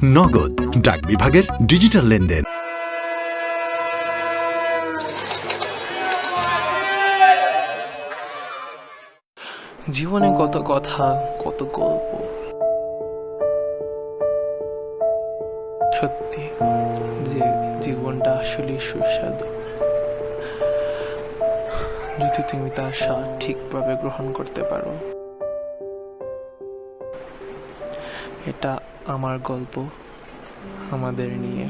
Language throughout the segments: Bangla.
নগদ ডাক বিভাগের ডিজিটাল লেনদেন। জীবনে কত কথা, কত গল্প। সত্যি যে জীবনটা আসলে সুস্বাদু যদি তুমি তার স্বাদ ঠিকভাবে গ্রহণ করতে পারো। এটা আমার গল্প, আমাদের নিয়ে।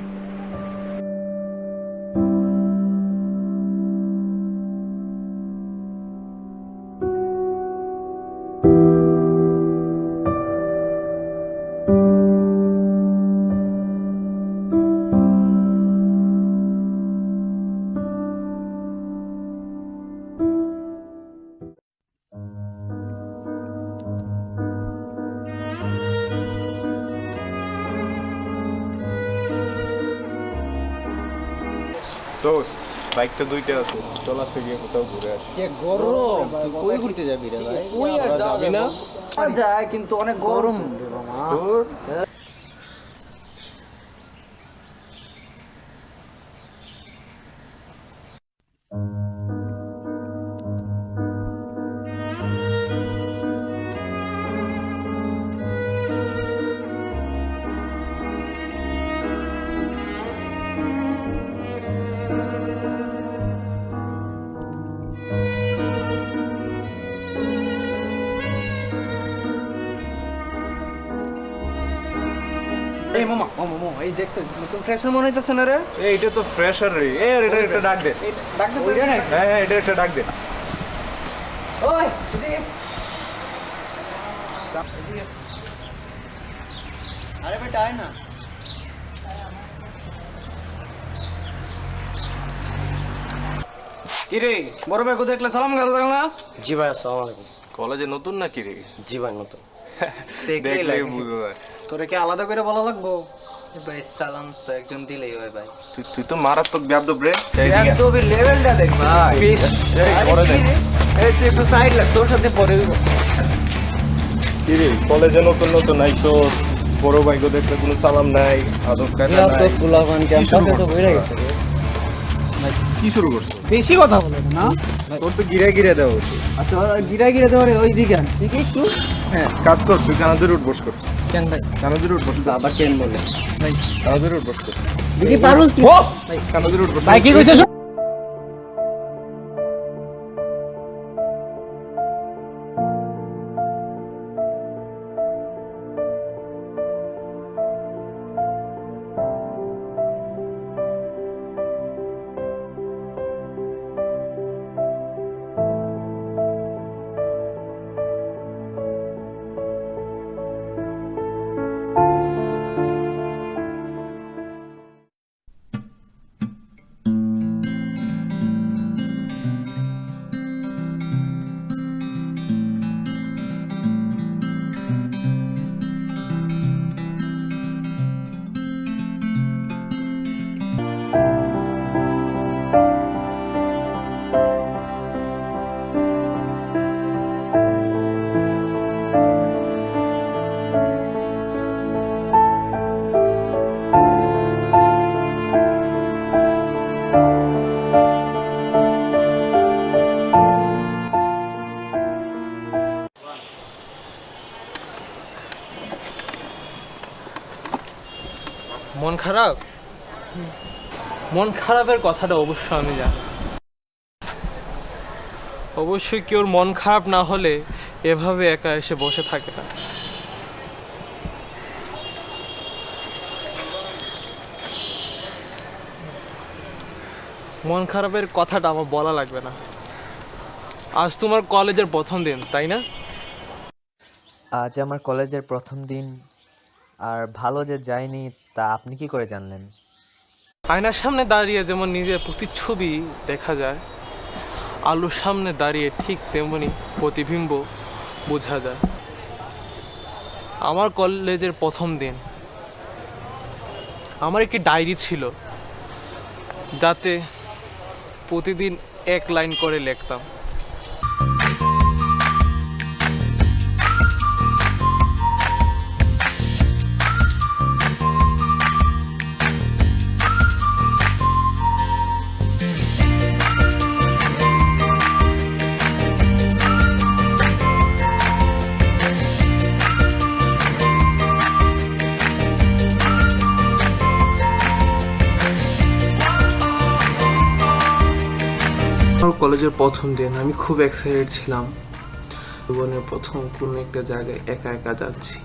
দোস্ত বাইকটা দুইটা আছে, চল আজকে গিয়ে কোথাও ঘুরে আসি। যে গরম, তুই কই ঘুরতে যাবি রে ভাই? ওই আর যাবি না? যায় কিন্তু অনেক গরম রে মামা। তোর এই মামা, এই দেখতো নতুন ফ্রেশার মনে হইতাছে না রে? এইটা তো ফ্রেশার রে। এটা একটা ডাক দে। ডাক দে কইরা না। হ্যাঁ, এটা একটা ডাক দে। ওই এদিকে। আরে বেটা আয় না। কিরে বড় ভাইকে দেখলে সালাম গাল না? জি ভাই, আসসালামু আলাইকুম। কলেজে নতুন নাকি রে? জি ভাই, নতুন। দেখলেই বুঝবে। তোরে কি আলাদা করে বলা লাগবো? ভাই সালাম তো একজন দিলেই হয় ভাই। তুই তো মারাত্মক বেয়াদব রে। একদম লেভেলটা দেখ ভাই। পরে দেখ। এই তুই একটু সাইড লাগ, তোর সাথে পরে দিব। কি রে, কলেজে নতুন নতুন আইছো, বড় ভাইকে দেখলে কোনো সালাম নাই, আদব কায়দা নাই। ফুলাবান ক্যাম্পাসে তো বইরা গেছে। কি শুরু করছো? বেশি কথা বলে না। তোর তো গিরা গিরা দেওয়া উচিত। আচ্ছা গিরা গিরা দেওয়ারে ওই দিকে দেখি একটু। হ্যাঁ, কাজ কর, তুই কানাদের উঠ বস কর। কেন ভাই? কানাদের উঠ বস কর। আবার কেন বলে? ভাই কানাদের উঠ বস কর। দেখি পারুল তুই। ভাই কানাদের উঠ বস কর। ভাই কি কইছস? মন খারাপ? মন খারাপের কথাটা অবশ্য আমি জানি। অবশ্যই কেউ মন খারাপ না হলে এভাবে একা এসে বসে থাকে না। মন খারাপের কথাটা আমার বলা লাগবে না। আজ তোমার কলেজের প্রথম দিন, তাই না? আজ আমার কলেজের প্রথম দিন, আর ভালো যে যায়নি তা আপনি কি করে জানলেন? আয়নার সামনে দাঁড়িয়ে যেমন নিজের প্রতিচ্ছবি দেখা যায়, আলোর সামনে দাঁড়িয়ে ঠিক তেমনি প্রতিবিম্ব বোঝা যায়। আমার কলেজের প্রথম দিন, আমার একটি ডায়েরি ছিল যাতে প্রতিদিন এক লাইন করে লিখতাম। কলেজের প্রথম দিন, আমি খুব এক্সাইটেড ছিলাম। জীবনের প্রথম কোনো একটা জায়গায় একা একা যাচ্ছি।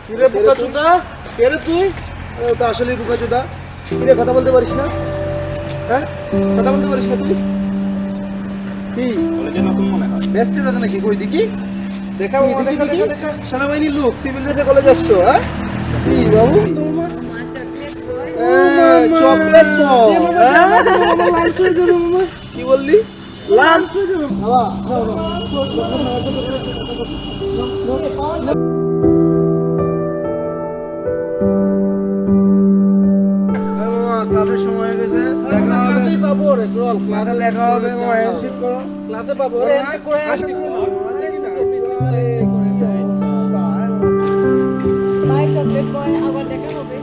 কিরে বোকাচোদা, কে রে তুই? তো আসলে বোকাচোদা, কিরে কথা বলতে পারিস না? হ্যাঁ, কথা বলতে পারিস না তুই? কি কলেজে নতুন মনে হয়? ব্যস্ত আছে নাকি? কই দেখি, দেখা সেনাবাহিনীর লোক, সিভিল ড্রেসে কলেজে আসছো? হ্যাঁ কি বাবু তোমার চকলেট কি বললি? লাঞ্চ ক্লাসের সময় হয়ে গেছে, দেখা হবে পাবো রে, চল ক্লাসে দেখা হবে, হ্যান্ডশেক করো, ক্লাসে পাবো রে, হ্যান্ডশেক করে হ্যান্ডশেক করো। বাই চকলেট বয়, আবার দেখা হবে।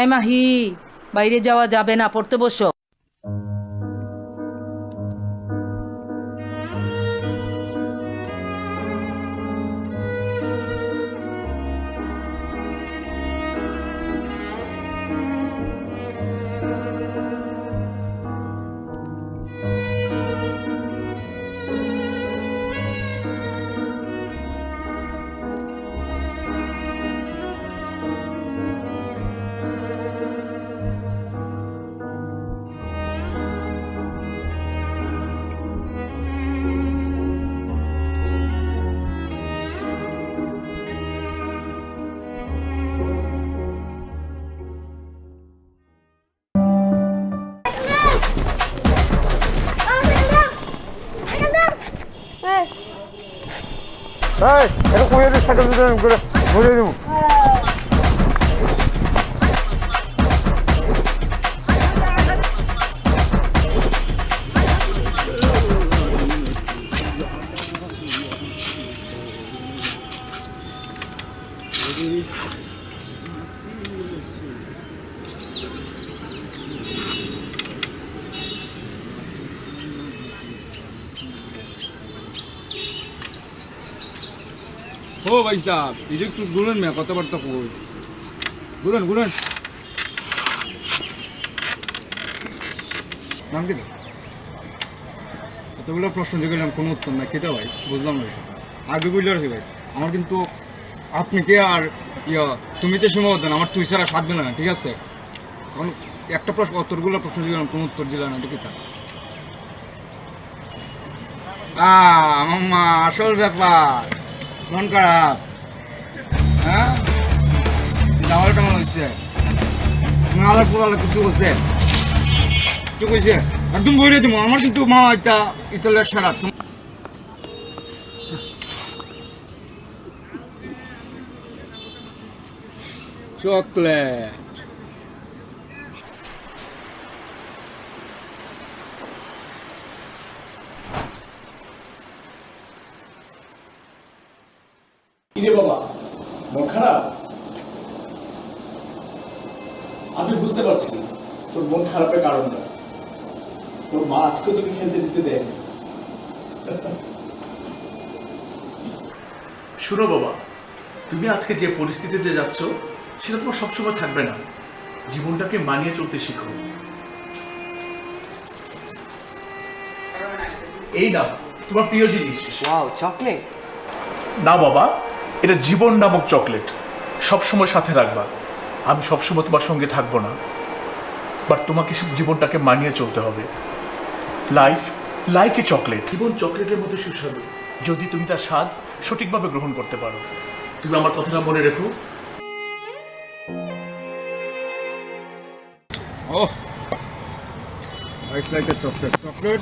এই মাহি, বাইরে যাওয়া যাবে না, পড়তে বসো। ও ভাই সাহেব, এই যে একটু গুলেন না, কথাবার্তা কই গুলেন গুলেন। নাম কি? এতগুলো প্রশ্ন জিজ্ঞেলাম, কোনো উত্তর না, খেতে ভাই বুঝলাম না। আগে বুঝলে আর কি ভাই, আমার কিন্তু আপনি কে আর তুমি যে সময় দেন, আমার তুই ছাড়া সাথ দিলে না, ঠিক আছে? কারণ একটা প্রশ্ন, অতগুলো প্রশ্ন জিজ্ঞেলাম, কোনো উত্তর দিলে না, ঠিক আছে? মাম্মা, আসল ব্যাপার মন খারাপ। হ্যাঁ, ডাবল টাঙাল হয়েছে, আলার পুরালো কিছু বলছে, কিছু কইছে, একদম বইরে দিব। আমার কিন্তু মা এটা ইতালিয়ার সারা চকলেট। কিরে বাবা, মন খারাপ? আমি বুঝতে পারছি তোর মন খারাপের কারণটা। তোর মা আজকে তোকে খেলতে দিতে দেয়। শুনো বাবা, তুমি আজকে যে পরিস্থিতিতে যাচ্ছ সেটা তোমার সবসময় থাকবে না। জীবনটাকে মানিয়ে চলতে শিখো। এই নাও তোমার প্রিয় জিনিস। Wow, chocolate? না বাবা, এটা জীবন নামক চকলেট, সবসময় সাথে রাখবা। আমি সবসময় তোমার সঙ্গে থাকবো না, বাট তোমাকে জীবনটাকে মানিয়ে চলতে হবে। লাইফ লাইক এ চকলেট, জীবন চকলেটের মতো সুস্বাদু। যদি তুমি তার স্বাদ সঠিকভাবে গ্রহণ করতে পারো। তুমি আমার কথাটা মনে রেখো। ওহ, আইস লাইক এ চকলেট। চকলেট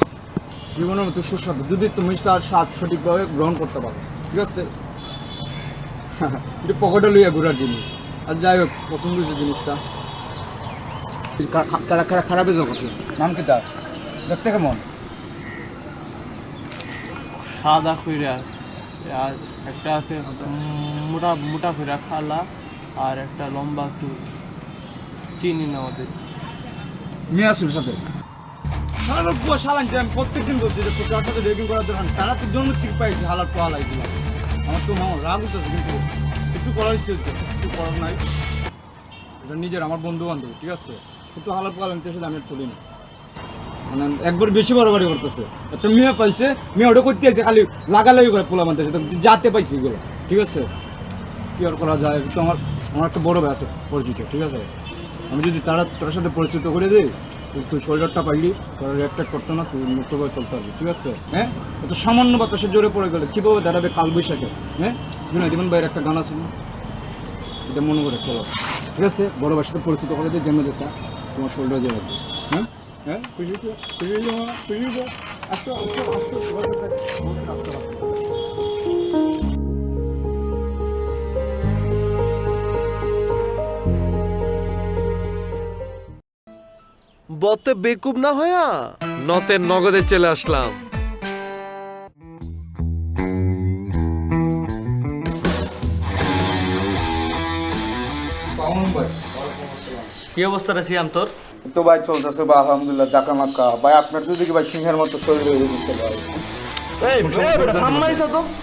জীবনের মতো সুস্বাদু যদি তুমি তার স্বাদ সঠিকভাবে গ্রহণ করতে পারো। ঠিক আছে, এটা পকেটে লইয়া ঘোরার জিনিস। আর যাই হোক, পছন্দ হয়েছে জিনিসটা। খারাপ হয়েছে কথা। নাম কি তার? দেখতে কেমন? সাদা কইরা, আর একটা আছে মোটা মোটা কইরা খালা, আর একটা লম্বা চুল। চিনি না ওদের। নিয়ে আসুন সাথে। শালার পুয়া শালান যে আমি প্রত্যেকদিন বলছি যে তার সাথে রেডিং করার দরকার। তারা তো জন্ম থেকে পাইছে হালার পোয়ালা এগুলো। আমার তো মামা রাগ হচ্ছে, কিন্তু একটু করার ইচ্ছে হচ্ছে, একটু করার নাই। এটা নিজের আমার বন্ধু বান্ধব, ঠিক আছে, কিন্তু হালার পোয়ালা নিতে সাথে আমি আর চলি না। মানে একবার বেশি বাড়াবাড়ি করতেছে। একটা মেয়ে পাইছে, মেয়ে ওটা করতে আছে, খালি লাগালাগি করে পোলা মানতেছে, যাতে পাইছি এগুলো। ঠিক আছে, কি আর করা যায়? কিন্তু আমার একটা বড় ভাই আছে পরিচিত, ঠিক আছে। আমি যদি তোর সাথে পরিচিত করে দিই, তুই শরীরটা পাইলি, তোর রেকটেক করতো না, তুই মুক্তভাবে চলতে পারবি। ঠিক আছে, হ্যাঁ? এত সামান্য বাতাসের জোরে পড়ে গেলে কীভাবে দাঁড়াবে কাল বৈশাখে? হ্যাঁ, বিনয় জীবন ভাইয়ের একটা গান আছে না, এটা মনে করে চলো। ঠিক আছে, বড় ভাইয়ের সাথে পরিচিত করে দিয়ে জেনে যেটা তোমার শরীরটা যে রাখবে। হ্যাঁ হ্যাঁ, খুশি হয়েছে? খুশি হয়ে যাও, খুশি হয়ে যাও। আসো আসো আসো, বতে বেকুব না হয়া নতে নগদে চলে আসলাম। কি অবস্থাটা সিয়াম তোর? তো ভাই চলতেছে ভাই, আলহামদুলিল্লাহ, জাকা মাক্কা। ভাই আপনার তো দেখি ভাই সিংহের মতো শরীর হয়ে গেছে ভাই।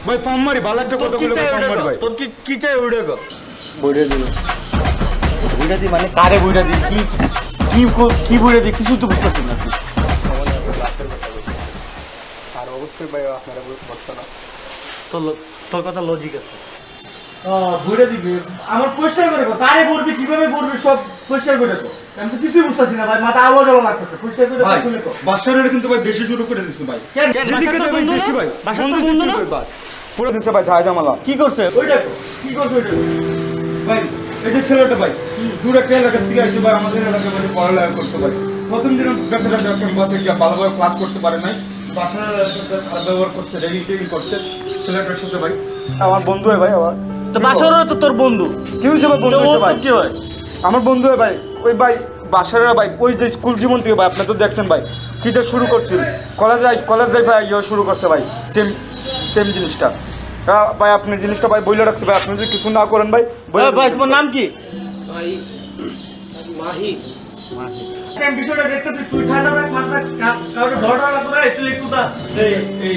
ভাই পাম্মারি ভালো একটা কথা বলে পাম্মারি ভাই। তোর কি চাই ওইটা কর। বইরে দিল। বুড়া দি মানে কারে বুড়া দি? কি বুড়া দি? কিছু তো বুঝতেছি না। আর অবশ্যই ভাই আপনারা বুঝতে না। তোর কথা লজিক আছে। বুড়া দিবি আমার পরিষ্কার করে কর। কারে পড়বি, কিভাবে পড়বি, সব পরিষ্কার করে কর। আমি তো কিছুই বুঝতেছি না ভাই, মাথা আওয়াজ লাগতেছে। পরিষ্কার করে খুলে কর। বাসারের কিন্তু ভাই বেশি শুরু করে দিছে ভাই। যেদিকে যাবে বেশি ভাই। বন্ধু বন্ধু না ভাই। পুরো দিছে ভাই ঝাই জামালা। কি করছে ওইটা কর? কি করছে ওইটা? ভাই এই যে ছেলেটা ভাই দূর একটা এলাকার থেকে আসছে ভাই, আমাদের এলাকায় মানে পড়ালেখা করতে ভাই। প্রথম দিন বেচারা ডক্টর বাসে গিয়ে ভালোভাবে ক্লাস করতে পারে নাই। বাসার সাথে খারাপ ব্যবহার করছে, রেগিং টেগিং করছে ছেলেটার সাথে ভাই। আমার বন্ধু হয় ভাই। আবার তো বাসারও তো তোর বন্ধু। কি হয়েছে ভাই? বন্ধু হয়েছে ভাই। কি হয়? আমার বন্ধু হয় ভাই। ওই ভাই বাসারা ভাই ওই যে স্কুল জীবন থেকে ভাই আপনি তো দেখছেন ভাই কিটা শুরু করছিল। কলেজ লাইফ ইয়ে শুরু করছে ভাই, সেম জিনিসটা। ভাই আপনি জিনিসটা ভাই বইলে রাখছে ভাই, আপনি যদি কিছু না করেন ভাই। ভাই তোমার নাম কি? মাহি। আমি বিষয়টা দেখতেছি, তুই ঠান্ডা রাখ, মাথা কাউকে ধরা লাগবে না। তুই একটু এই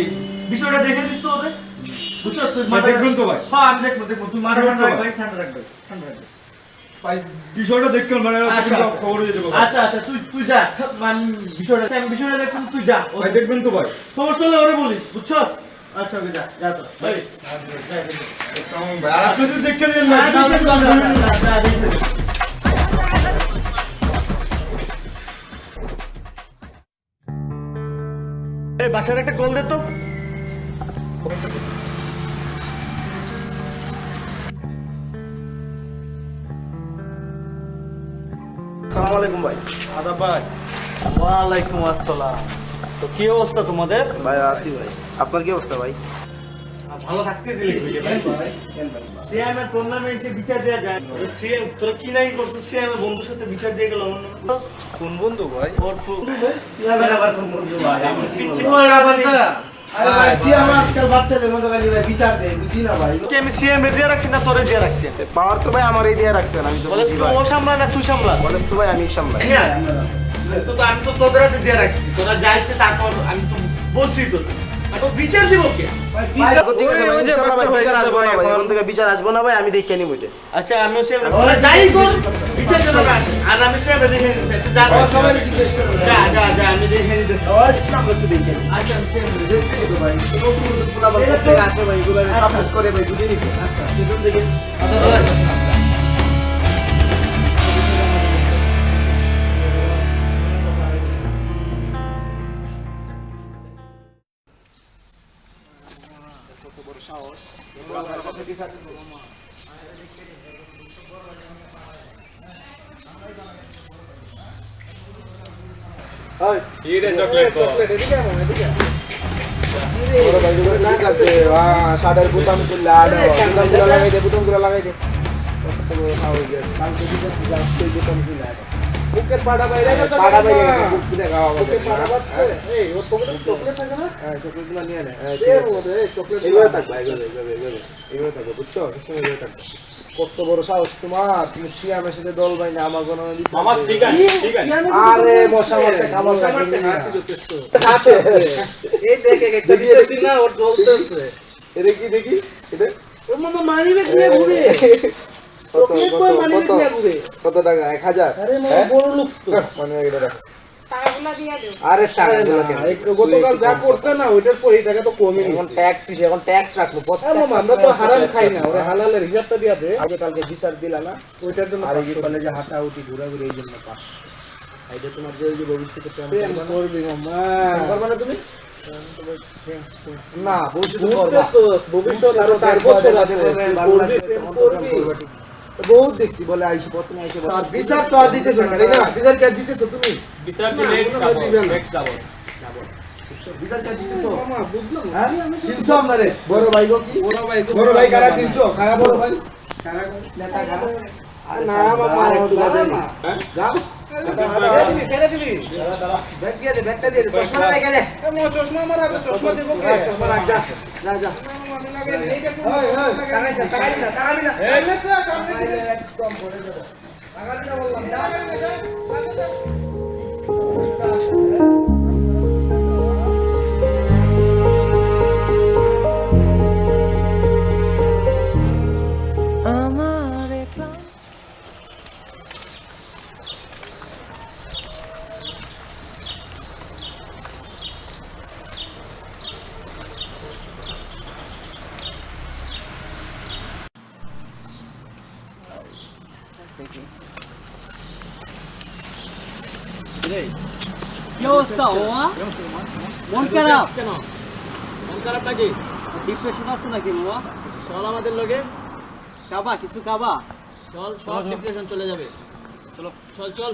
বিষয়টা দেখে দিস তো ওদের, বুঝছো? তুই মাথা দেখবেন তো ভাই? হ্যাঁ আমি দেখবো। তুই মাথা ঠান্ডা রাখ ভাই, ঠান্ডা রাখ ভাই, ঠান্ডা রাখ ভাই। বিষয়টা দেখতে মানে খবর হয়ে যাবে। আচ্ছা আচ্ছা, তুই যা। আমি বিষয়টা দেখুন, তুই যা। ভাই দেখবেন তো ভাই? সমস্যা হলে ওরে বলিস, বুঝছো? আচ্ছা ওকে যা, যা তো ভাই। আর আপনি যদি দেখে নেন এই বাসার একটা কল দে তো। আসসালামু আলাইকুম ভাই। আদা ভাই। ওয়ালাইকুম আসসালাম। তো কি অবস্থা তোমাদের? ভাই আসি ভাই। আপনার কি অবস্থা ভাই? ভালো থাকতে দিলে ভাই। সিএমের তোর নামে এসে বিচার দেওয়া যায়। সিএম তোরা কি নাই করছো? সিএমের বন্ধুর সাথে বিচার দিয়ে গেল। কোন বন্ধু ভাই? ওর সিএমের আবার কোন বন্ধু ভাই? আমি পিচ্ছি করে রাখি না। আরে ভাই সিএম আজকাল বাচ্চাদের মতো খালি ভাই বিচার দেয়, বুঝি না ভাই। কি আমি সিএম এ দিয়ে রাখছি না তোরে দিয়ে রাখছি? পাওয়ার তো ভাই আমার এই দিয়ে রাখছেন। আমি তো বলে বুঝি ভাই। ও সামলা না তুই সামলা? বলে তো ভাই আমি সামলাই। হ্যাঁ আমি তো তোদের হাতে দিয়ে রাখছি। তোরা যা ইচ্ছে তারপর আমি তো বলছি তো। এখন বিচার দিব কে? ওই যে বাচ্চা হয়ে গেছে ভাই, এখন থেকে বিচার আসবো না ভাই, আমি দেখে নিব এটা। আচ্ছা আমিও সিএম ওরা যাই কর বিচার জন্য আসে। আর আমি সিএম দেখে নিতেছি। আচ্ছা যা সবাই জিজ্ঞেস করো। যা আমি দেখে নিতেছি। ওই সামনে তুই দেখে। আচ্ছা আমি সিএম দেখছি তো ভাই। নতুন পুরা বলতে আসে ভাই, এগুলো সাপোর্ট করে ভাই, বুঝে নিবি। আচ্ছা সেদিন দেখে। আচ্ছা শার্টের বুতাম খুললে লাগাই দে, বুতাম গুলো লাগাই দে। বুকের পাড়া বাইরে পাড়া বাইরে বুক খুলে খাওয়া বুকের পাড়া বাজছে। এই ওর পকেটে চকলেট থাকে না? হ্যাঁ, চকলেটগুলো নিয়ে নে। চকলেট এইভাবে থাকবে, এইভাবে থাকবে, বুঝছো? এইভাবে থাকবে। কত বড় সাহস তোমার, তুমি সিয়ামের সাথে দল ভাই না আমার কোনো মামা। ঠিক আছে আরে মশা মারতে কামাল লাগবে না, যথেষ্ট এই দেখে একটা দিতেছি না, ওর জ্বলতেছে। এটা কি দেখি, এটা ও মামা মানি বেশি ঘুরে কত টাকা? 1000? আরে মামা বড় লোক তো, মানে এটা দেখো টাকাগুলো দিয়ে দাও। আরে টাকা গতকাল যা করছে না ওইটার পর এই টাকা তো কমই এখন ট্যাক্স দিছে, এখন ট্যাক্স রাখবো। মামা আমরা তো হারাম খাই না, ওরে হালালের হিসাবটা দিয়া দে। আগে কালকে বিচার দিলা না ওইটার জন্য, আর এই কলেজে হাঁটা উঠি ঘোরাঘুরি এই জন্য পাস। এইটা তোমার যে ভবিষ্যতে কেমন করবি মামা? করবে না তুমি? না ভবিষ্যৎ আরো 4 বছর আছে, করবি। বহুত দেখছি বলে আইসি, প্রথমে আইসি আর বিচার তো আর দিতেছ না, তাই না? বিচার কে দিতেছো তুমি? বিচার দিলে নেক্সট ডাবল বিচার কে দিতেছো মামা? বুঝলাম না আমি চিনছো আপনারে বড় ভাই গো? কি বড় ভাই কারা চিনছো? কারা বড় ভাই? কারা নেতা কারা? আরে না মামা একটু বাদে না, হ্যাঁ যাও ছেড়ে দিবি। দাঁড়া ব্যাগ দিয়ে দে, ব্যাগটা দিয়ে দে, চশমা রেখে দে। মামা চশমা আমার হাতে, চশমা দেব কে? চশমা রাখ, যা যা মামা আমি লাগে এই যে টাকাই না এই লেচা কামনে একদম পড়ে যাবে। টাকা দিনা বললাম, যা কি অবস্থা? মন খারাপ কেন? মন খারাপ নাকি? ডিপ্রেশন আছে নাকি বাবা? চল আমাদের লগে খাবা, কিছু খাবা, চল সব ডিপ্রেশন চলে যাবে। চলো চল চল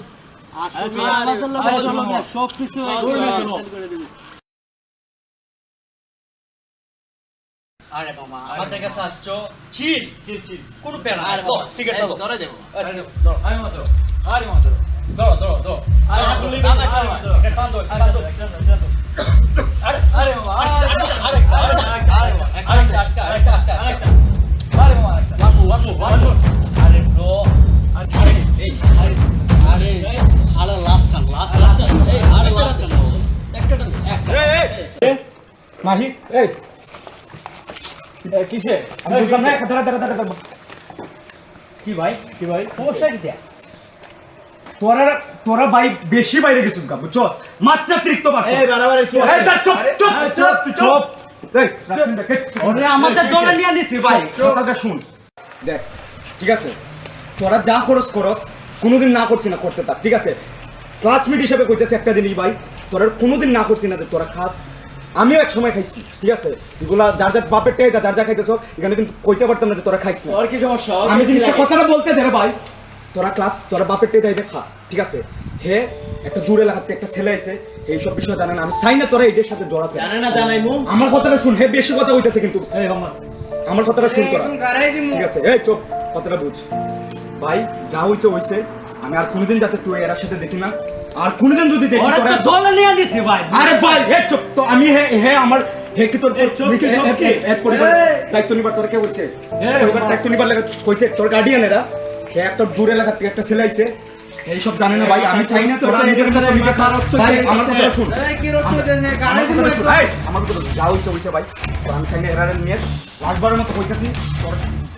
আমাদের লগে চলো, সব কিছু করে দিবি। আরে মামা আমাদের কাছে আসছো, চিল চিল চিল কোন প্যারা। আরে বাবা সিগারেট দাও, ধরে দেব। ধরো আরে মাত্র, আরে মাত্র ধরো ধরো ধরো। আরে হাতুলি দাদা এটা কান দাও, কান দাও। আরে আরে মামা আরেকটা আরেকটা আরেকটা আরেকটা। আরে মামা আরেকটা ওয়ান। আরে ব্রো আরে এই আরে আরে আরে লাস্ট টান এই আরে লাস্ট টান একটা টান একটা। এই মাহি এই কিসে? আমি বুঝলাম না। দাঁড়া কি ভাই সমস্যা কি? তোরা ভাই বেশি বাইরে গেছিস গা, বুঝছস? মাত্রাতিরিক্ত বাড়ছে। এই বাড়াবাড়ি কি? এই চুপ চুপ চুপ। এই রাখছেন দেখে ওরে আমাদের দলে নিয়ে নিছি ভাই। কথাটা শুন দেখ, ঠিক আছে? তোরা যা খরচ করস কোনোদিন না করছিস না, করতে থাক, ঠিক আছে? ক্লাসমেট হিসেবে কইতেছি একটা জিনিস ভাই, তোরা কোনোদিন না করছিস না, তোরা খাস। আমিও এক সময় খাইছি, ঠিক আছে? এগুলা যার যার বাপের টাকা যার যা খাইতেছ, এখানে কিন্তু কইতে পারতাম না যে তোরা খাইছ না। আর কি সমস্যা? আমি জিনিসটা কথাটা বলতে দে রে ভাই। তোরা বাপের টাকা যাইবে খা, ঠিক আছে? হে একটা দূর এলাকাতে একটা ছেলে আছে, এইসব বিষয় জানে না। আমি চাই না তোরা এটার সাথে জড়াছে। জানে না জানাই মু। আমার কথাটা শুন, হে বেশি কথা হইতেছে কিন্তু। এই আমার কথাটা শুন তোরা, ঠিক আছে? এই চুপ, কথাটা বুঝ ভাই। যা হইছে হইছে, আমি আর কোনোদিন যাতে তুই এর সাথে দেখি না, আর কোনদিন যদি দেখি তোরা দলে নিয়ে নিছি ভাই। আরে ভাই হে চুপ তো। আমি হে আমার হে কি তোর এক পরিবার দায়িত্ব নিবার তোর কে হইছে? পরিবার দায়িত্ব নিবার লাগা কইছে তোর গার্ডিয়ান এরা। হে একটা দূর এলাকা থেকে একটা ছেলে আইছে, এই সব জানে না ভাই। আমি চাই না তোরা নিজের মতো নিজে খারাপ তো। ভাই আমার কথা শুন, এই কি রকম দেন গাড়ি দিন ভাই। আমার কথা যা হইছে হইছে ভাই। আমি চাই না এরা নিয়ে লাস্টবারের মতো কইতাছি, তোর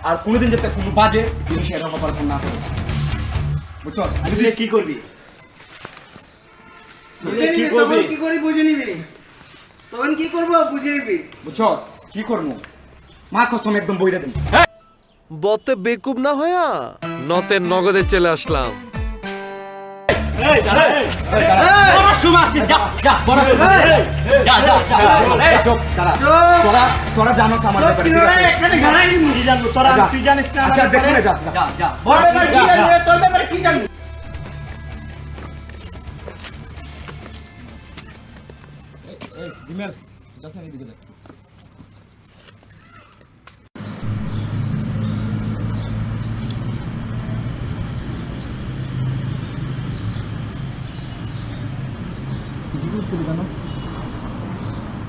আর কোনদিন যেতে কোনো বাজে জিনিস এর ব্যাপার না করে, বুঝছস? আমি কি করবি? কি করি বুঝে নিবি, তখন কি করবো বুঝে নিবি, বুঝছস? কি করবো মা কসম একদম বইরা দেন। বতে বেকুব না হয়া নতে নগদে চলে আসলাম। সময় আসছে যা যা বড় যা যা যা এই চুপ তোরা জানোস আমার ব্যাপারে এখানে ঘাড়াই কি জানবো তোরা তুই জানিস না আচ্ছা দেখো না যা যা যা বড় ব্যাপারে কি জানবি তোর ব্যাপারে কি জানবি এই ডিমেল যাস না এদিকে যা কি করছিলি কেন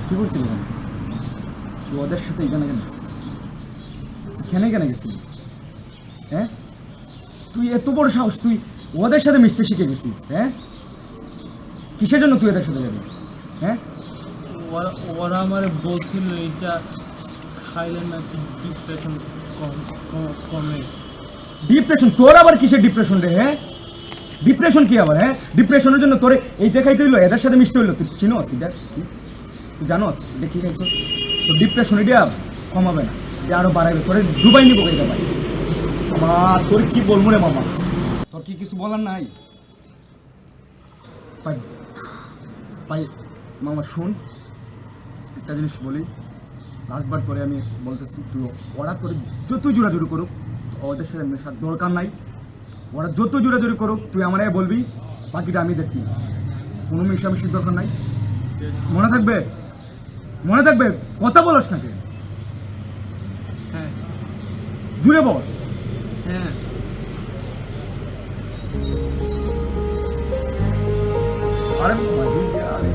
কি করছিলি কেন তুই ওদের সাথে এখানে কেন কেন কেন গেছিলি হ্যাঁ তুই এত বড় সাহস তুই ওদের সাথে মিশতে শিখে গেছিস হ্যাঁ কিসের জন্য তুই এদের সাথে যাবি হ্যাঁ ওরা আমার বলছিল এটা খাইলে নাকি ডিপ্রেশন কমে। ডিপ্রেশন তোর আবার কিসের ডিপ্রেশন রে হ্যাঁ ডিপ্রেশন কি আবার হ্যাঁ ডিপ্রেশনের জন্য তোর এইটা খাইতে হইলো এদের সাথে মিশতে হইলো তুই চিনো এটা তুই জানোস এটা কি খাইছো তো ডিপ্রেশন এটা কমাবে না এটা আরো বাড়াবে তোরে ডুবাই নিবো এটা ভাই মা তোর কি বলবো রে মামা তোর কি কিছু বলার নাই ভাই ভাই মামা শুন একটা জিনিস বলি লাস্টবার করে আমি বলতেছি তুই ওরা করে যত জোরাজুরি করুক ওদের সাথে মেশার দরকার নাই ওরা যত জোরাজুরি করুক তুই আমারে বলবি বাকিটা আমি দেখি কোনো মিশামিশির দরকার নাই মনে থাকবে কথা বলস নাকি হ্যাঁ জুড়ে বল হ্যাঁ আরে আরে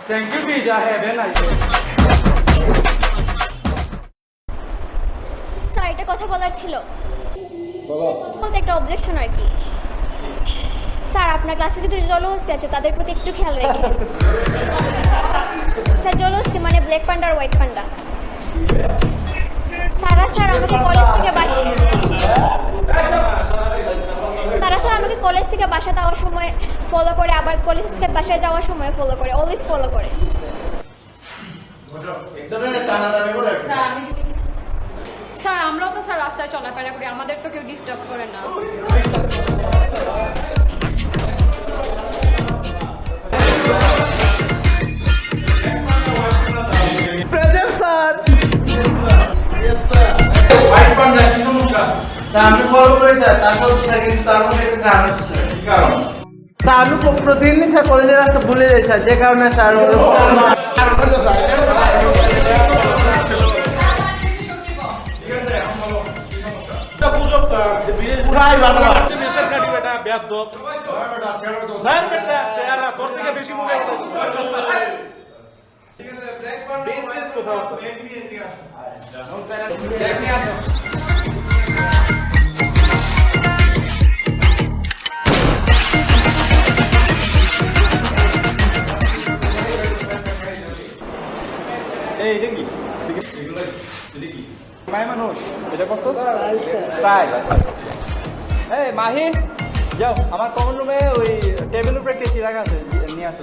thank you pizza have a nice sir এটা কথা বলার ছিল বলতে একটা অবজেকশন আর কি স্যার আপনার ক্লাসে যদি জলহস্তি আছে তাদের প্রতি একটু খেয়াল রাখবেন স্যার জলহস্তি মানে ব্ল্যাক পান্ডা আর হোয়াইট পান্ডা তারা স্যার আমাকে কলেজ থেকে বাসা যাওয়ার সময় ফলো করে আবার কলেজ থেকে বাসায় যাওয়ার সময় ফলো করে অলওয়েজ ফলো করে স্যার আমরাও তো স্যার রাস্তায় চলাফেরা করি আমাদের তো কেউ ডিস্টার্ব করে না প্রেজেন্ট স্যার আমি ফলো করি স্যার তারপর কিন্তু তার মধ্যে একটা গান আসছে তা আমি প্রতিদিনই স্যার কলেজের রাস্তা ভুলে যাই স্যার যে কারণে স্যার এই দেখি মাই মানুষ এটা কত তাই এই মাহি যাও আমার কমন রুমে ওই টেবিলের উপরে কেচি রাখা আছে নিয়ে আসো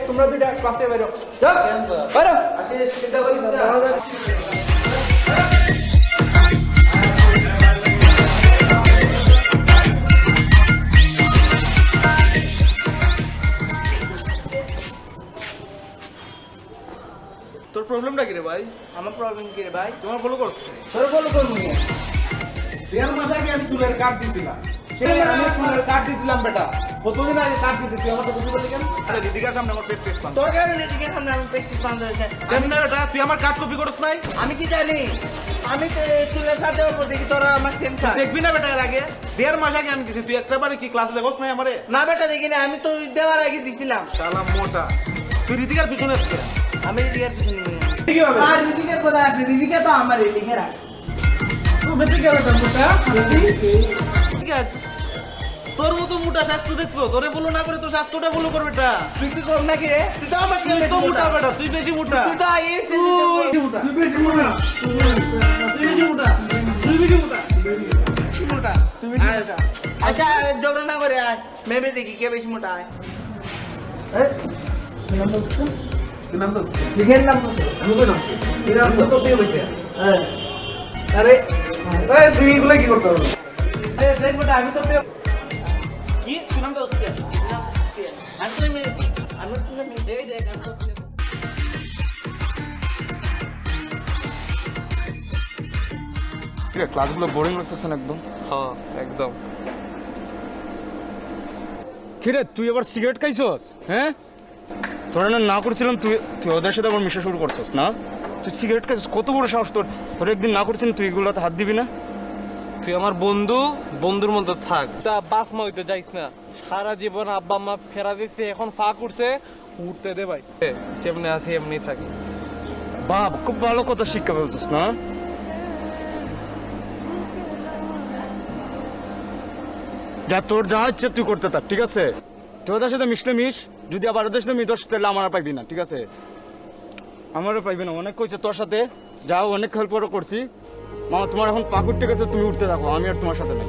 তোমরা দুইটা ক্লাসে বাইরো বাইরো তোর প্রবলেম প্রবলেমটা কি রে ভাই? আমার প্রবলেম কি রে ভাই? তোমার ফলো করছো? তোর ফলো করবো না। 1.5 মাস আগে আমি চুলের কাট দিছিলাম। আমি চুলের কাট দিছিলাম বেটা। কতদিন আগে কাট দিছিস তুই আমার তো বুঝতে পারলি কেন? আরে দিদিকার সামনে আমার পেস্ট পেস্ট পান। তোর কারণে এদিকে সামনে আমি প্রেস্টিজ বান্ধ হয়েছে। কেমনে বেটা তুই আমার কাট কপি করছ নাই? আমি কি জানি? আমি তো চুলের কাট দেওয়ার পর দেখি তোরা আমার সেম কাট। দেখবি না বেটা এর আগে? 1.5 মাস আগে আমি দিছি। তুই একবারে কি ক্লাস দেখোস নাই আমারে? না বেটা দেখি না, আমি তো দেওয়ার আগে দিছিলাম। শালা মোটা। তুই রিদিকার পিছনে আসছিস। আমি রিদিকার পিছনে নিয়ে। কি হবে? আর রিদিকার কোথায় আসবে? রিদিকা তো আমার লিখে রাখ। তুমি বেঁচে গেল তো মোটা। ঠিক আছে। তোর মতো মোটা স্বাস্থ্য দেখছো, তোরে বলো না করে তোর স্বাস্থ্যটা বলো করবে এটা। তুই কি কম নাকি রে? তুই তো আমার তুই তো মোটা বেটা, তুই বেশি মোটা। তুই তো আইএস তুই বেশি মোটা। তুই বেশি মোটা। তুই বেশি মোটা। মোটা। তুই বেশি মোটা। আচ্ছা ঝগড়া না করে আয়। মেমে দেখি কে বেশি মোটা আয়। লিখের নাম কত? আমি কই নাম? এর নাম তো তুই বলতে। আরে তুই এগুলা কি করতে হবে? দেখ বেটা আমি তো কি তুই নাম দাও কি? আমি তো দেখ দেখ আমি তো ক্লাসগুলো বোরিং লাগতেছে না একদম? হ্যাঁ একদম। কিরে তুই আবার সিগারেট খাইছস? হ্যাঁ, তোরা না করছিলাম, তুই তুই ওদের সাথে আবার মিশা শুরু করছস না? তুই সিগারেট খাইছস, কত বড় সাহস তোর! তোর একদিন না করছিলাম, তুই এগুলোতে হাত দিবি না? তুই আমার বন্ধু, বন্ধুর মতো থাক। তা বাপ মা হইতে যাইস না। সারা জীবন আব্বা মা ফেরা দিচ্ছে, এখন ফা করছে, উঠতে দে ভাই। যেমনি আছে এমনি থাকি। বাপ, খুব ভালো কথা শিক্ষা বলছস না? যা তোর যা ইচ্ছে তুই করতে থাক, ঠিক আছে? তুই ওদের সাথে মিশলে মিশ, যদি আবার ওদের সাথে মিশস তাহলে আমার আর পাইবি না, ঠিক আছে? আমারও পাইবি না। অনেক কইছে তোর সাথে, যাও অনেক হেল্প করছি। মামা তোমার এখন পাকুর ঠিক আছে, তুমি উঠতে থাকো, আমি আর তোমার সাথে নাই।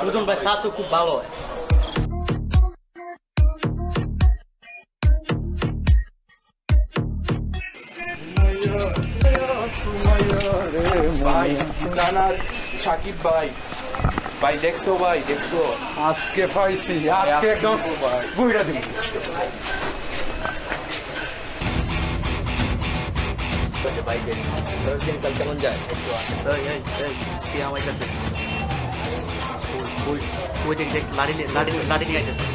সুজন ভাই চা তো খুব ভালো হয়। সাকিব ভাই, ভাই দেখছো ভাই, দেখছো আজকে পাইছি, আজকে একদম বুইড়া দিন। কেমন যায়? আমার কাছে ওই দেখ লাড়ি নিয়ে আইতেছে।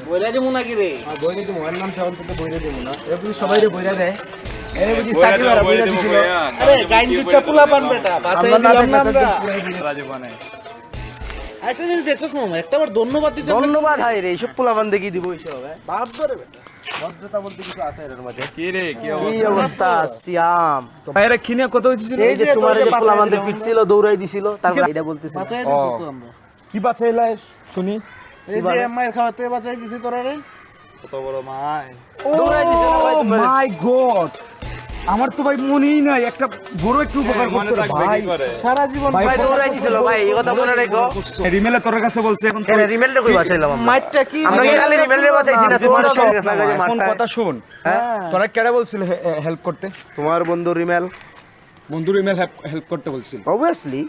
বইরা দেবো নাকি রে? বইরে দেবো, ওর নাম শাওন থেকে বইরে দেবো না। এ বুঝি সবাই রে বইরা দেয়। এনে বুঝি সাকিব আর বইরা দিছিল। আরে গাইন দিতে পোলা পান বেটা, বাঁচাই দিলাম না আমরা। রাজু বানায়। আরেকটা জিনিস দেখছস মামা, একটা বার ধন্যবাদ দিতে। ধন্যবাদ হাই রে, এইসব পোলা পান দেখি দিব এইসব। বাপ ধরে বেটা। ভদ্রতা বলতে কিছু আছে এর মধ্যে। কি রে, কি কি অবস্থা সিয়াম? ভাইরা কিনে কত হইছিল? এই যে তোমার যে পোলা পানদের পিটছিল, দৌড়াই দিছিল, তারপর এটা বলতেছে। বাঁচাই দিছি তো আমরা। কি বাঁচাইলা শুনি? এই যে মায়ের খাওয়াতে বাঁচাই দিছি তোরা রে। কত বড় মাই! দৌড়াই দিছে না ভাই তোমারে। মাই গড, আমার তো ভাই মনেই নাই একটা বড় একটু উপকার করছে ভাই। সারা জীবন ভাই দৌড়াই দিছিল ভাই, এই কথা মনে রেখো। রিমেলে তোর কাছে বলছে এখন কেন রিমেলটা কই বাঁচাইলাম আমরা? মাইটটা কি আমরা কি খালি রিমেলে বাঁচাইছি না? তোমার কোন কথা শুন, তোরা কেডা বলছিল হেল্প করতে? তোমার বন্ধু রিমেল। বন্ধু রিমেল হেল্প করতে বলছিল। অবভিয়াসলি।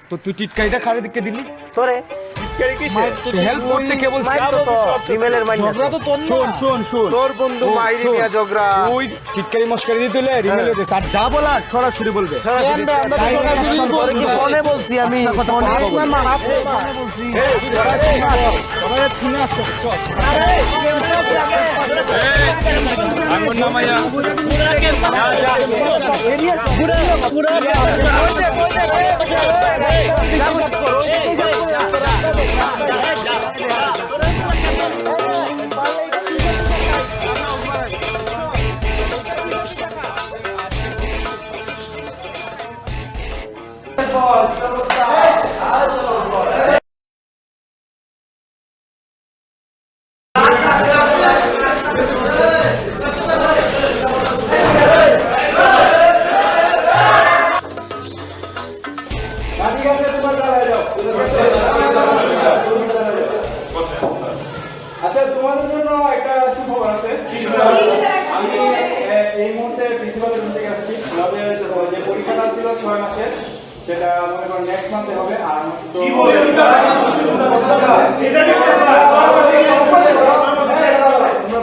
তো তুই টিটকারিটা খারে দিকে দিলি? তোরে টিটকারি কিসে? হেল্প করতে কে বলছে? মাইট তো রিমেলের মাইট। ঝগড়া তো তোর না। শুন তোর বন্ধু মাইরি নিয়ে ঝগড়া। ওই টিটকারি মস্কারি দিলে রিমেলে দে আর যা বলা সরাসরি বলবে। আমরা তো সরাসরি তোরে কি ফোনে বলছি আমি? ফোনে বলছি। তোরা চিনা আছে চল। আমার নাম আয়া এরিয়া পুরা আচ্ছা, তোমাদের জন্য একটা সুখবর আছে। আমি এই মুহূর্তে প্রিন্সিপালের রুম থেকে আসছি। আমাদের যে পরীক্ষাটা ছিল 6 মাসের, সেটা মনে করো নেক্সট মান্থে হবে। আর কি বলে তোমরা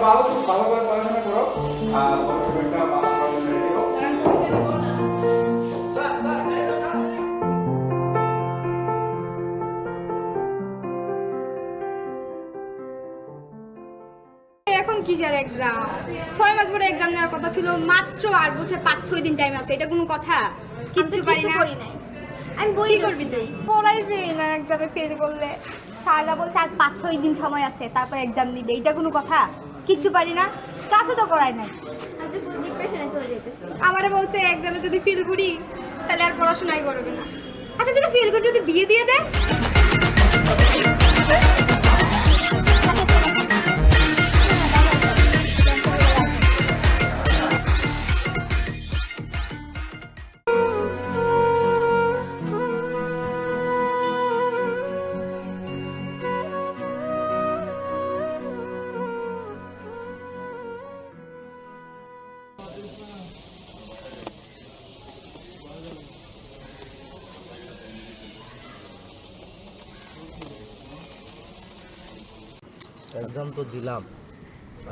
ভালো করে পড়াশোনা করো আর একটা পাস করতে রেডি হও। এখন কিসের এক্সাম? 6 মাস পরে এক্সাম নেওয়ার কথা ছিল, মাত্র আর বলছে 5-6 দিন টাইম আছে। এটা কোনো কথা? কিচ্ছু পারি না। আমি বই করবি তুই? পড়াইবি না এক্সামে ফেল করলে। স্যাররা বলছে আর 5-6 দিন সময় আছে, তারপর এক্সাম দিবে। এটা কোনো কথা? কিচ্ছু পারি না, ক্লাসও তো করাই নাই। আচ্ছা ফুল ডিপ্রেশনে চলে যেতেছে। আমারে বলছে এক্সামে যদি ফেল করি তাহলে আর পড়াশোনাই করবে না। আচ্ছা যদি ফেল করি, যদি বিয়ে দিয়ে দেয়? এক্সাম তো দিলাম,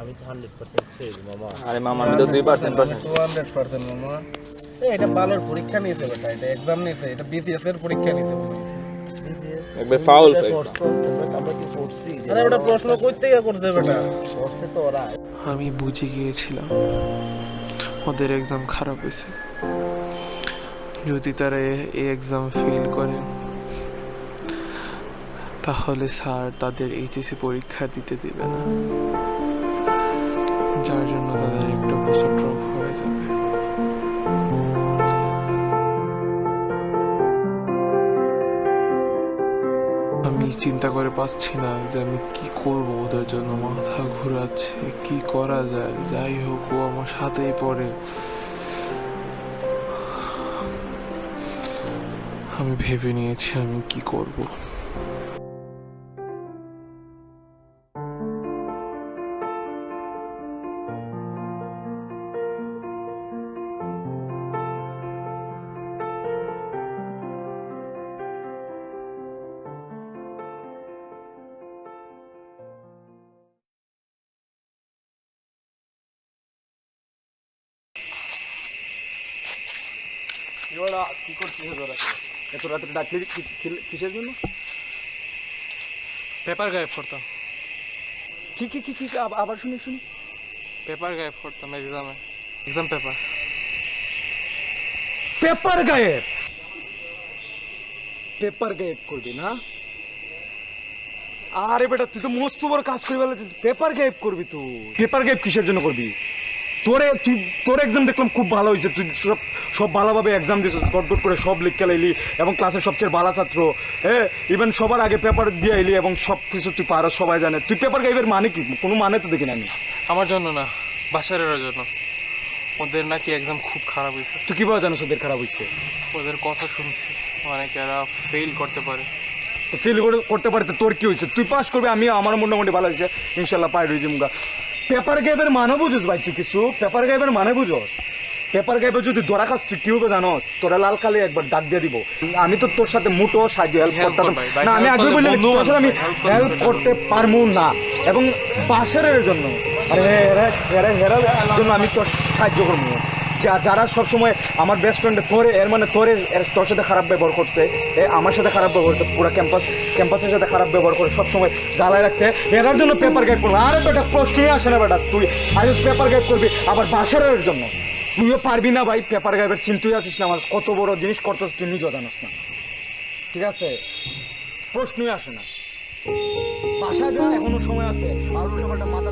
আমি তো 100% ফেল মামা। আরে মামা, আমি তো 2% 200% মামা। এটা ভালোর পরীক্ষা নিয়েছে বেটা, এটা এক্সাম নিয়েছে, এটা বিসিএস এর পরীক্ষা নিয়েছে। একবার ফাউল তো আমরা কি পড়ছি? আরে ওটা প্রশ্ন কই থেকে করছে বেটা? পড়ছে তো ওরা। আমি বুঝে গিয়েছিলাম ওদের এক্সাম খারাপ হয়েছে। যদি তারা এই এক্সাম ফেল করে তাহলে স্যার তাদের এইচএসসি পরীক্ষা দিতে দিবে না, যার জন্য তাদের একটা বছর ড্রপ হয়ে যাবে। আমি চিন্তা করে পাচ্ছি না যে আমি কি করব ওদের জন্য। মাথা ঘুরাচ্ছে, কি করা যায়। যাই হোক, ও আমার সাথেই পড়ে। আমি ভেবে নিয়েছি আমি কি করব। কি করছিস এত রাত্রে ডাকলি কিসের জন্য? পেপার গায়েব করতাম। কি কি কি কি আবার শুনি শুনি। পেপার গায়েব করতাম এক্সামে, এক্সাম পেপার। পেপার গায়েব? পেপার গায়েব করবি না? আরে বেটা, তুই তো মস্ত বড় কাজ করে ফেলেছিস। পেপার গায়েব করবি তুই? পেপার গায়েব কিসের জন্য করবি? তোর এক্সাম দেখলাম খুব ভালো হয়েছে, তুই সব ভালোভাবে এক্সাম দিয়েছিস, গট করে সব লিখতে এলি এবং ক্লাসের সবচেয়ে ভালো ছাত্র। হ্যাঁ, ইভেন সবার আগে পেপার দিয়ে এলি এবং সব কিছু তুই পারো, সবাই জানে। তুই পেপার গাইবের মানে কি? কোনো মানে তো দেখি না আমি। আমার জন্য না, বাসারের জন্য। ওদের নাকি এক্সাম খুব খারাপ হয়েছে। তুই কীভাবে জানিস ওদের খারাপ হয়েছে? ওদের কথা শুনছি, অনেকেরা ফেল করতে পারে। তো ফেল করতে পারে তো তোর কি হয়েছে? তুই পাস করবি, আমি আমার মোটামুটি ভালো হয়েছে, ইনশাল্লাহ পাই রয়েছে মুগা। পেপার গাইবের মানে বুঝোস ভাই তুই কিছু? পেপার গাইবের মানে বুঝোস? পেপার গাইবে যদি ধরা খাস তুই কি হবে জানোস? তোরা লাল কালি একবার ডাক দিয়ে দিব। আমি তো তোর সাথে মুটো সাহায্য হেল্প করতাম না, আমি আগে বললে আমি হেল্প করতে পারবো না। এবং বাসারের জন্য হেরার জন্য আমি তোর সাহায্য করবো। যারা সবসময় আমার বেস্ট ফ্রেন্ড তোরে, এর মানে তোর সাথে খারাপ ব্যবহার করছে, আমার সাথে খারাপ ব্যবহার করছে, পুরো ক্যাম্পাসের সাথে খারাপ ব্যবহার করে সবসময় জ্বালায় রাখছে, এরার জন্য পেপার গাইড করবো। আরে বেটা প্রশ্নই আসে না বেটা, তুই আজ পেপার গাইড করবি আবার বাসারের জন্য? তুইও পারবি না ভাই পেপার গাইবের চিন, তুই আছিস না আমার কত বড় জিনিস করতেছ তুই নিজেও জানাস না, ঠিক আছে? প্রশ্নই আসে না। বাসা যা, এখনো সময় আছে, আর ব্যাপারটা মাথা।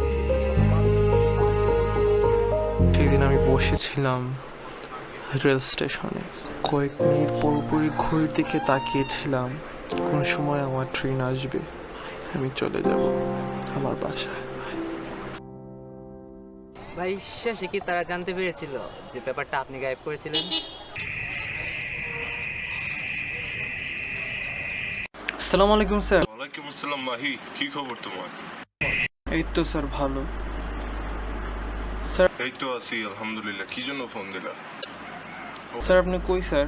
সেদিন আমি বসেছিলাম রেল স্টেশনে, কয়েক মিনিট পুরোপুরি ঘড়ির দিকে তাকিয়েছিলাম কোন সময় আমার ট্রেন আসবে, আমি চলে যাব আমার বাসায়। ভাই শেষে কি তারা জানতে পেরেছিল যে পেপারটা আপনি গায়েব করেছিলেন? আসসালামু আলাইকুম স্যার। ওয়ালাইকুম আসসালাম মাহি, কি খবর তোমার? এই তো স্যার ভালো। স্যার এই তো আছি আলহামদুলিল্লাহ। কি জন্য ফোন দিলা? স্যার আপনি কই স্যার?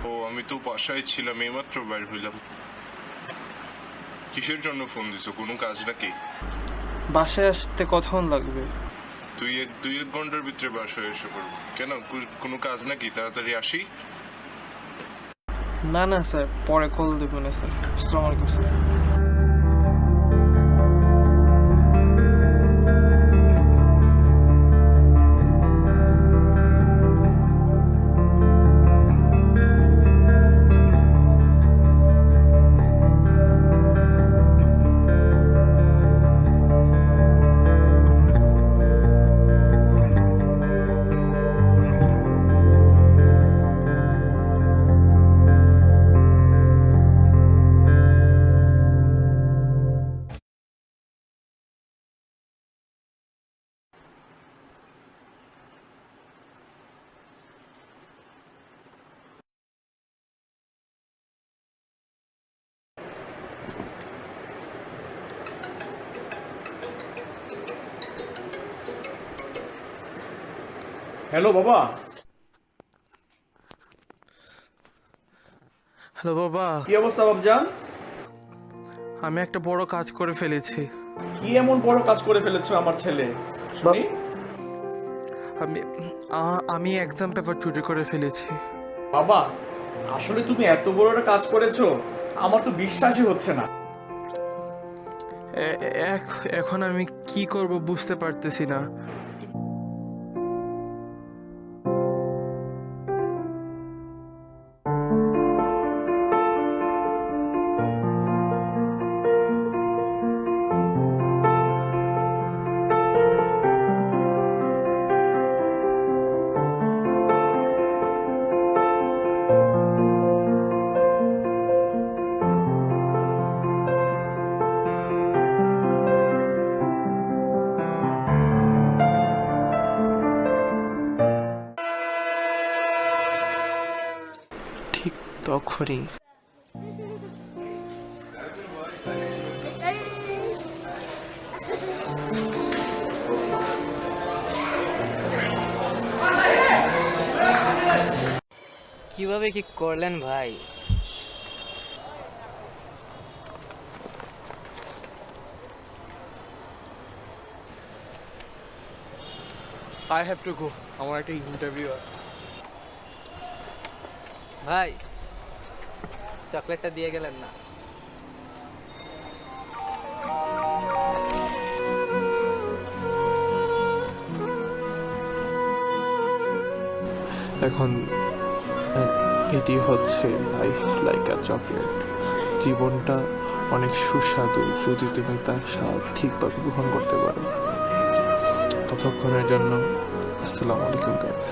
ও আমি তো বাসায় ছিলাম, এইমাত্র বাইর হইলাম। কিসের জন্য ফোন দিছো? কোনো কাজ নাকি? বাসায় আসতে কতক্ষণ লাগবে? দুই এক ঘন্টার ভিতরে বাসায় এসে পড়বো। কেন, কোনো কাজ নাকি? তাড়াতাড়ি আসি? না না স্যার, পরে কল দেবেন না স্যার। আসসালামু আলাইকুম স্যার। হ্যালো বাবা। হ্যালো বাবা। কি অবস্থা বাবজান? আমি একটা বড় কাজ করে ফেলেছি। কি এমন বড় কাজ করে ফেলেছো আমার ছেলে? শুনি। আমি এক্সাম পেপার চুরি করে ফেলেছি। বাবা, আসলে তুমি এত বড় একটা কাজ করেছো, আমার তো বিশ্বাসই হচ্ছে না। এখন আমি কি করব বুঝতে পারতেছি না। ঠিক তখনই কিভাবে কি করলেন ভাই? I have to go. আমার একটা ইন্টারভিউ আছে। ভাই চকলেটটা দিয়ে গেলেন না। এখন এটি হচ্ছে লাইফ লাইক আ চকলেট। জীবনটা অনেক সুস্বাদু যদি তুমি তার স্বাদ ঠিকভাবে গ্রহণ করতে পারো। ততক্ষণের জন্য আসসালামু আলাইকুম গাইস।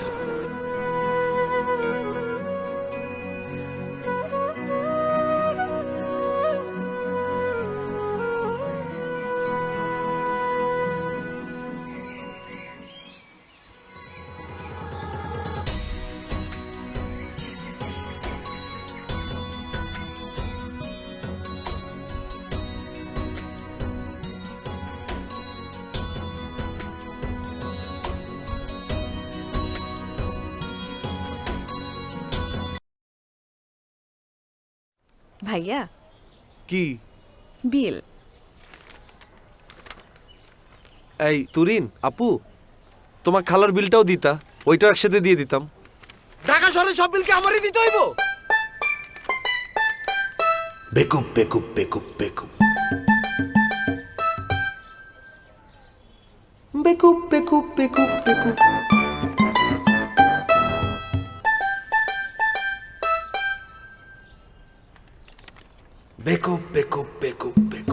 ভাইয়া কি বিল। এই তুরিন আপু, তোমার খালার বিলটাও দিতা, ওইটাও একসাথে দিয়ে দিতাম। ঢাকা শহরে সব বিলকে আমারই দিতে হইব? বেকুব বেকুব বেকুব বেকুব বেকুব বেকুব বেকুব বেকুব। বেকুব বেকুব বেকুব বেকুব